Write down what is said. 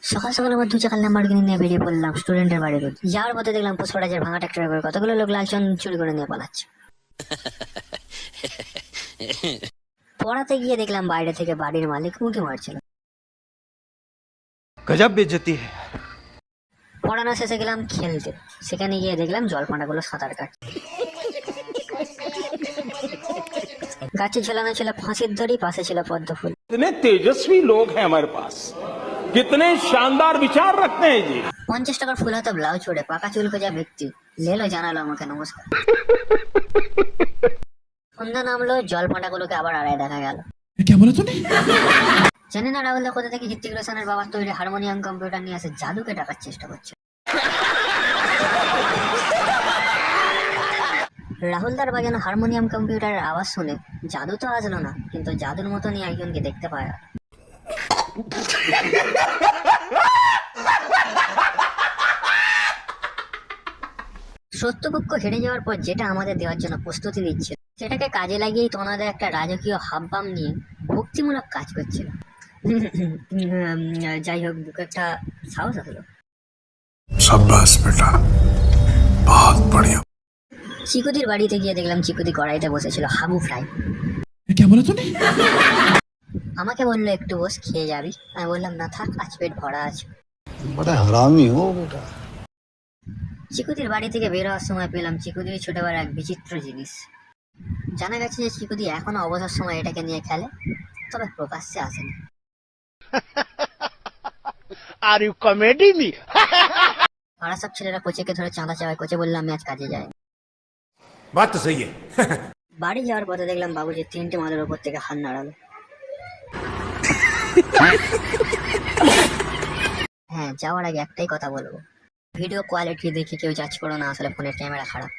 সকাল সকাল আমার দু চাকার ল্যাম্বরগিনি নিয়ে বেরিয়ে পড়লাম স্টুডেন্টের বাড়ির দিকে। যাওয়ার পথে দেখলাম পুষ্পরাজের ভাঙা ট্রাক্টরে করে কতগুলো লোক লালচন চুরি করে নিয়ে পালাচ্ছে। পড়াতে গিয়ে দেখলাম বাইরে থেকে বাড়ির মালিক উঁকি মারছিল। गजब बेइज्जती है। পড়ানো শেষে গেলাম খেলতে। সেখানে গিয়ে দেখলাম জলপানাগুলো সাঁতার কাটছে। গাছে ঝোলানো ছিল ফাঁসির দড়ি, পাশে ছিল পদ্ম ফুল। कितने तेजस्वी लोग हैं हमारे पास, कितने शानदार विचार रखते हैं जी। 50 টাকার ফুল হাতে ব্লাউজ পরে পাকা চুল যা ব্যক্তি লেলো জানালো আমাকে নমস্কার। সন্ধ্যা নামলো, জলপানাগুলোকে আবার আড়াই দেখা গেল। জানি না রাহুল দা কোথা থেকে হৃত্বিক রোশনের বাবার তৈরি হারমোনিয়াম কম্পিউটার নিয়ে আসে জাদুকে ডাকার চেষ্টা করছে। রাহুল দার বাজানো হারমোনিয়াম কম্পিউটারের আওয়াজ শুনে জাদু তো আসলো না, কিন্তু জাদুর মতনই একজনকে দেখতে পাওয়া গেল। সত্যপক্ষ হেরে যাওয়ার পর যেটা আমাদের দেওয়ার জন্য প্রস্তুতি নিচ্ছে, সেটাকে কাজে লাগিয়েই তোনাদের একটা রাজকীয় হাবভাব নিয়ে ভক্তিমূলক কাজ করছিল। যাই হোক, বুকে একটা সাহস আসলো। शाबाश बेटा, बहुत बढ़िया। চিকুদির বাড়িতে গিয়ে দেখলাম চিকুদি কড়াইতে বসেছিল হাবু ফ্রাই। আমাকে বললো একটু বস, খেয়ে যাবি? আমি বললাম না থাক, আজ পেট ভরা আছে। बड़ा हरामी हो बेटा। চিকুদির বাড়ি থেকে বের হওয়ার সময় পেলাম চিকুদির ছোটবেলার এক বিচিত্র জিনিস। জানা গেছে যে চিকুদি এখনো অবসর সময় এটাকে নিয়ে খেলে, তবে প্রকাশ্যে আসেনি। Are you comedy me? পাড়া সব ছেলেরা কোচেকে ধরে চাঁদা চাওয়ায়, কোচে বললাম আমি আজ কাজে যাই। बात तो सही है। বাড়ি যাওয়ার পথে দেখলাম বাবুজি 3টে মালের উপর থেকে হাত নাড়ালো। হ্যাঁ, যাওয়ার আগে একটাই কথা বলবো, ভিডিও কোয়ালিটি দেখে কেউ জাজ করো না, আসলে ফোনের ক্যামেরা খারাপ।